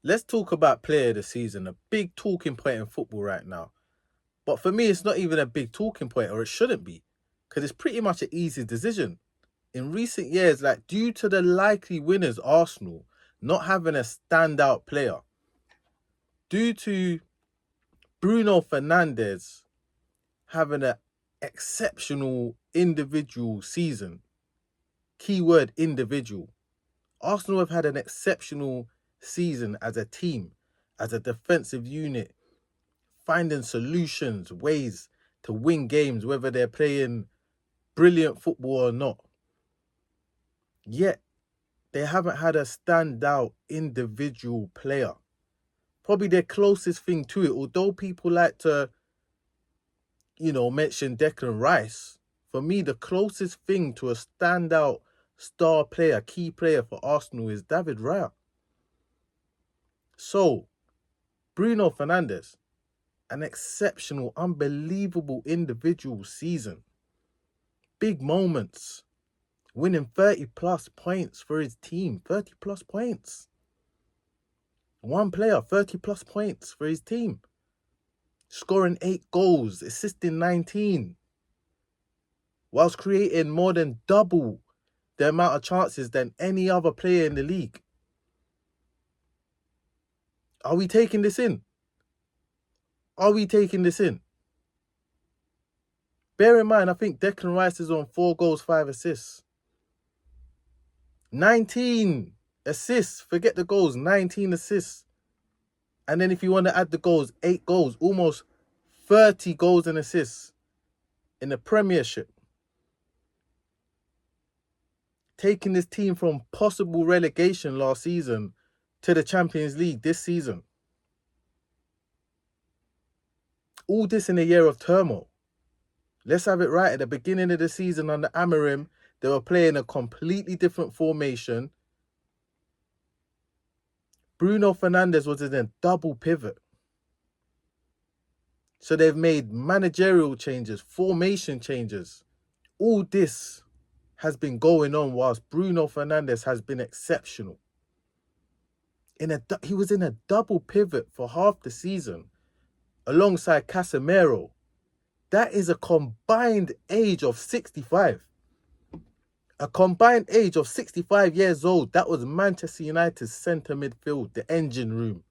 let's talk about player of the season, a big talking point in football right now. But for me, it's not even a big talking point, or it shouldn't be, because it's pretty much an easy decision. In recent years, like due to the likely winners, Arsenal not having a standout player, due to Bruno Fernandes having an exceptional individual season, keyword individual, Arsenal have had an exceptional season as a team, as a defensive unit, finding solutions, ways to win games, whether they're playing brilliant football or not. Yet, they haven't had a standout individual player. Probably their closest thing to it, although people like to, mention Declan Rice, for me, the closest thing to a standout star player, key player for Arsenal is David Raya. So, Bruno Fernandes, an exceptional, unbelievable individual season. Big moments. Winning 30 plus points for his team. 30 plus points. One player, 30 plus points for his team. Scoring 8 goals, assisting 19. Whilst creating more than double the amount of chances than any other player in the league. Are we taking this in? Are we taking this in? Bear in mind, I think Declan Rice is on 4 goals, 5 assists. 19 assists. Forget the goals. 19 assists. And then if you want to add the goals, 8 goals. Almost 30 goals and assists in the Premiership. Taking this team from possible relegation last season to the Champions League this season. All this in a year of turmoil. Let's have it right. At the beginning of the season under Amorim, they were playing a completely different formation. Bruno Fernandes was in a double pivot. So they've made managerial changes, formation changes. All this has been going on whilst Bruno Fernandes has been exceptional. He was in a double pivot for half the season alongside Casemiro. That is a combined age of 65. A combined age of 65 years old. That was Manchester United's centre midfield, the engine room.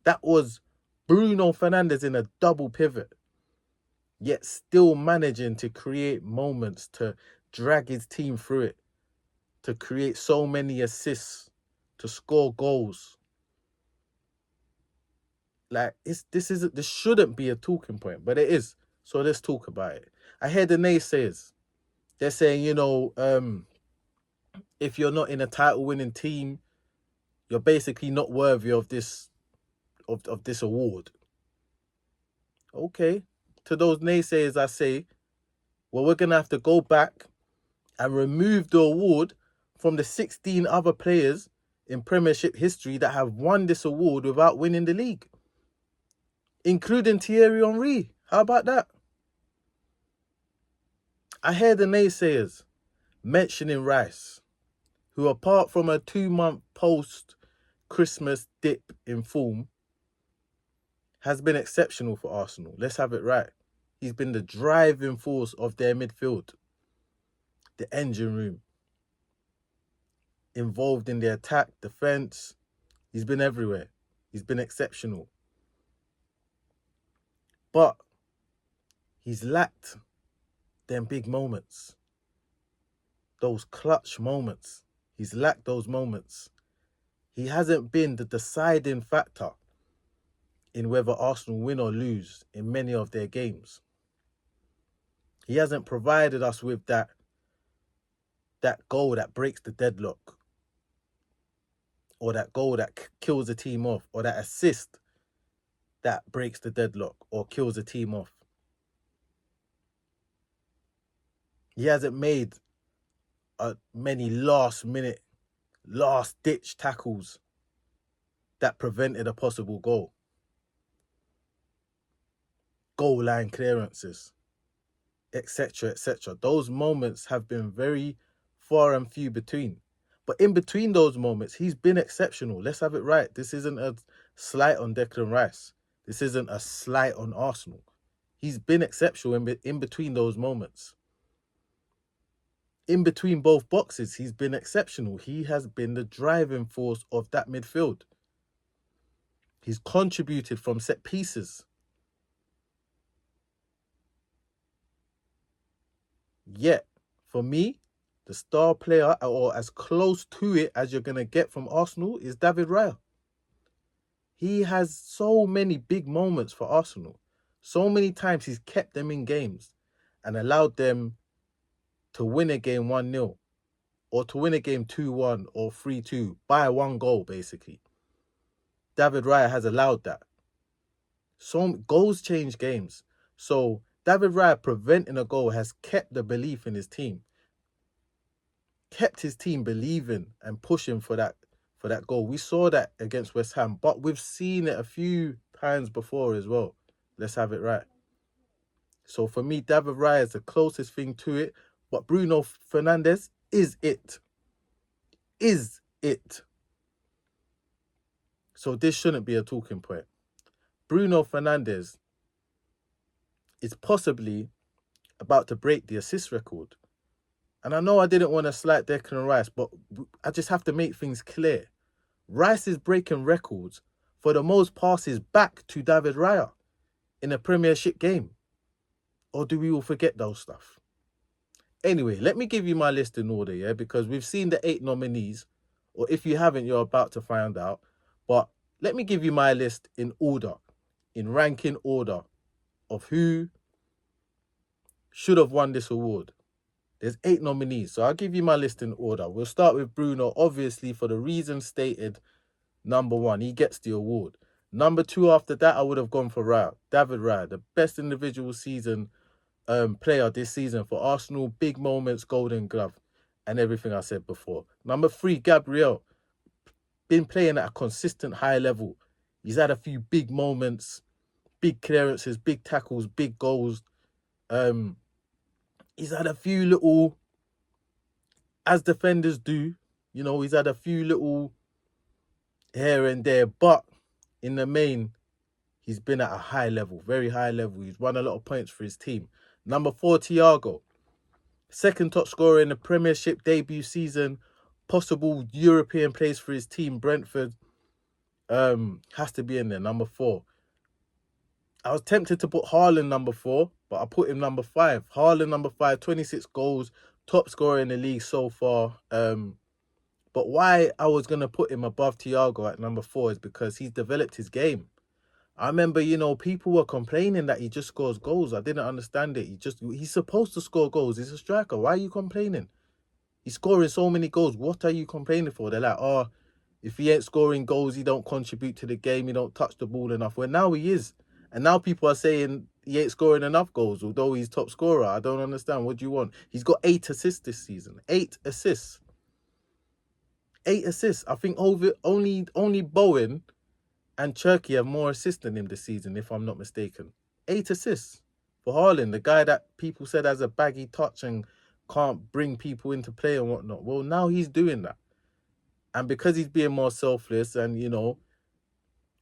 That was Bruno Fernandes in a double pivot. Yet still managing to create moments, to drag his team through it, to create so many assists, to score goals. Like, this shouldn't be a talking point, but it is. So let's talk about it. I hear the naysayers. They're saying, if you're not in a title-winning team, you're basically not worthy of this of this award. Okay. To those naysayers, I say, well, we're going to have to go back and remove the award from the 16 other players in Premiership history that have won this award without winning the league, including Thierry Henry. How about that? I hear the naysayers mentioning Rice, who apart from a 2-month post-Christmas dip in form, has been exceptional for Arsenal. Let's have it right. He's been the driving force of their midfield, the engine room, involved in the attack, defence. He's been everywhere. He's been exceptional. But he's lacked them big moments, those clutch moments. He's lacked those moments. He hasn't been the deciding factor in whether Arsenal win or lose in many of their games. He hasn't provided us with that goal that breaks the deadlock, or that goal that kills the team off, or that assist that breaks the deadlock or kills the team off. He hasn't made many last-minute, last-ditch tackles that prevented a possible goal. Goal line clearances, etc., etc. Those moments have been very far and few between. But in between those moments, he's been exceptional. Let's have it right. This isn't a slight on Declan Rice. This isn't a slight on Arsenal. He's been exceptional in between those moments. In between both boxes, he's been exceptional. He has been the driving force of that midfield. He's contributed from set pieces. Yet, for me, the star player, or as close to it as you're going to get from Arsenal, is David Raya. He has so many big moments for Arsenal. So many times he's kept them in games and allowed them to win a game 1-0 or to win a game 2-1 or 3-2 by one goal, basically. David Raya has allowed that. So goals change games. So David Raya preventing a goal has kept the belief in his team. Kept his team believing and pushing for that goal. We saw that against West Ham, but we've seen it a few times before as well. Let's have it right. So for me, David Raya is the closest thing to it, but Bruno Fernandes is it. Is it. So this shouldn't be a talking point. Bruno Fernandes is possibly about to break the assist record. And I know I didn't want to slight Declan Rice, but I just have to make things clear. Rice is breaking records for the most passes back to David Raya in a Premiership game. Or do we all forget those stuff? Anyway, let me give you my list in order, yeah? Because we've seen the 8 nominees, or if you haven't, you're about to find out. But let me give you my list in order, in ranking order of who should have won this award. There's 8 nominees, so I'll give you my list in order. We'll start with Bruno, obviously, for the reasons stated. Number 1, he gets the award. Number 2, after that, I would have gone for Raya. David Raya, the best individual season player this season for Arsenal. Big moments, golden glove, and everything I said before. Number 3, Gabriel. Been playing at a consistent high level. He's had a few big moments, big clearances, big tackles, big goals. He's had a few little, as defenders do, he's had a few little here and there, but in the main, he's been at a high level, very high level. He's won a lot of points for his team. Number 4, Thiago. Second top scorer in the Premiership debut season. Possible European place for his team, Brentford. Has to be in there, number 4. I was tempted to put Haaland number 4, but I put him number 5. Haaland number 5, 26 goals, top scorer in the league so far. But why I was going to put him above Thiago at number 4 is because he's developed his game. I remember, people were complaining that he just scores goals. I didn't understand it. He's supposed to score goals. He's a striker. Why are you complaining? He's scoring so many goals. What are you complaining for? They're like, if he ain't scoring goals, he don't contribute to the game. He don't touch the ball enough. Well, now he is. And now people are saying he ain't scoring enough goals, although he's top scorer. I don't understand. What do you want? He's got 8 assists this season. 8 assists. 8 assists. I think only Bowen and Turkey have more assists than him this season, if I'm not mistaken. 8 assists for Haaland, the guy that people said has a baggy touch and can't bring people into play and whatnot. Well, now he's doing that. And because he's being more selfless and,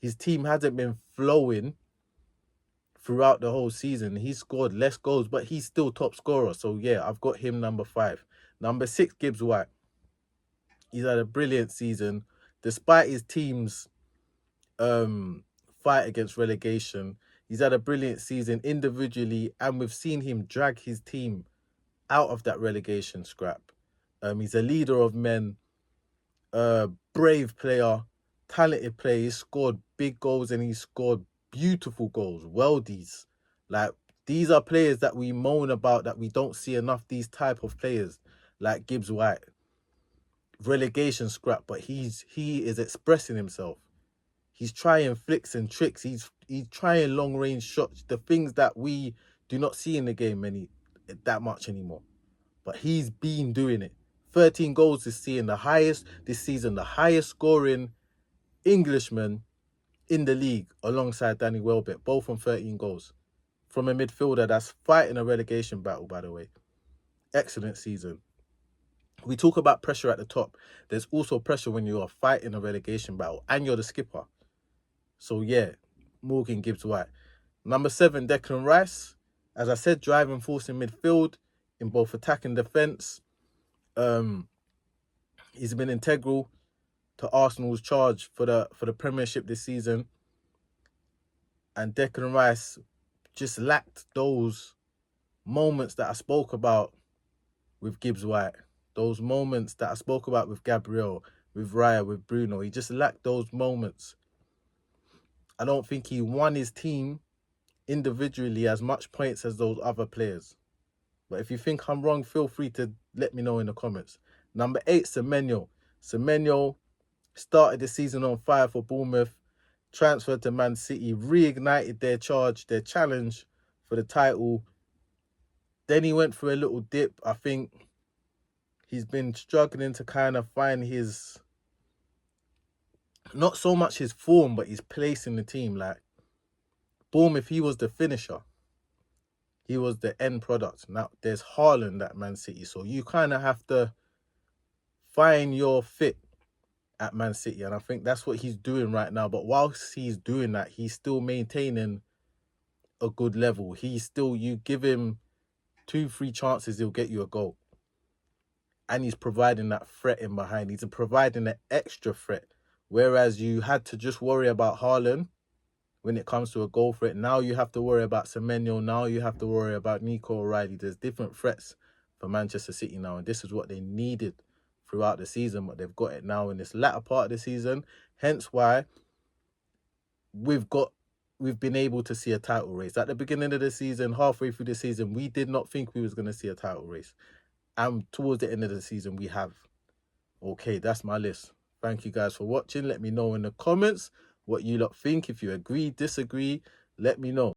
his team hasn't been flowing throughout the whole season, he's scored less goals, but he's still top scorer. So, yeah, I've got him number 5. Number 6, Gibbs White. He's had a brilliant season. Despite his team's fight against relegation, he's had a brilliant season individually, and we've seen him drag his team out of that relegation scrap. He's a leader of men, brave player, talented player. He's scored big goals and he's scored beautiful goals, worldies. Like, these are players that we moan about, that we don't see enough, these type of players like Gibbs White. Relegation scrap, but he is expressing himself. He's trying flicks and tricks. He's trying long-range shots, the things that we do not see in the game that much anymore. But he's been doing it. 13 goals this season, the highest scoring Englishman in the league alongside Danny Welbeck, both on 13 goals. From a midfielder that's fighting a relegation battle, by the way. Excellent season. We talk about pressure at the top. There's also pressure when you are fighting a relegation battle and you're the skipper. So yeah, Morgan Gibbs White. Number 7, Declan Rice. As I said, driving force in midfield in both attack and defence. He's been integral to Arsenal's charge for the Premiership this season. And Declan Rice just lacked those moments that I spoke about with Gibbs White. Those moments that I spoke about with Gabriel, with Raya, with Bruno. He just lacked those moments. I don't think he won his team individually as much points as those other players. But if you think I'm wrong, feel free to let me know in the comments. Number 8, Semenyo. Semenyo started the season on fire for Bournemouth, transferred to Man City, reignited their charge, their challenge for the title. Then he went for a little dip. I think he's been struggling to kind of find his, not so much his form, but his place in the team. Like, Bournemouth, he was the finisher. He was the end product. Now, there's Haaland at Man City, so you kind of have to find your fit at Man City, and I think that's what he's doing right now. But whilst he's doing that, he's still maintaining a good level. You give him 2-3 chances, he'll get you a goal. And he's providing that threat in behind. He's providing an extra threat. Whereas you had to just worry about Haaland when it comes to a goal threat. Now you have to worry about Semenyo. Now you have to worry about Nico O'Reilly. There's different threats for Manchester City now. And this is what they needed throughout the season. But they've got it now in this latter part of the season. Hence why we've been able to see a title race. At the beginning of the season, halfway through the season, we did not think we was going to see a title race. And towards the end of the season, we have. Okay, that's my list. Thank you guys for watching. Let me know in the comments what you lot think. If you agree, disagree, let me know.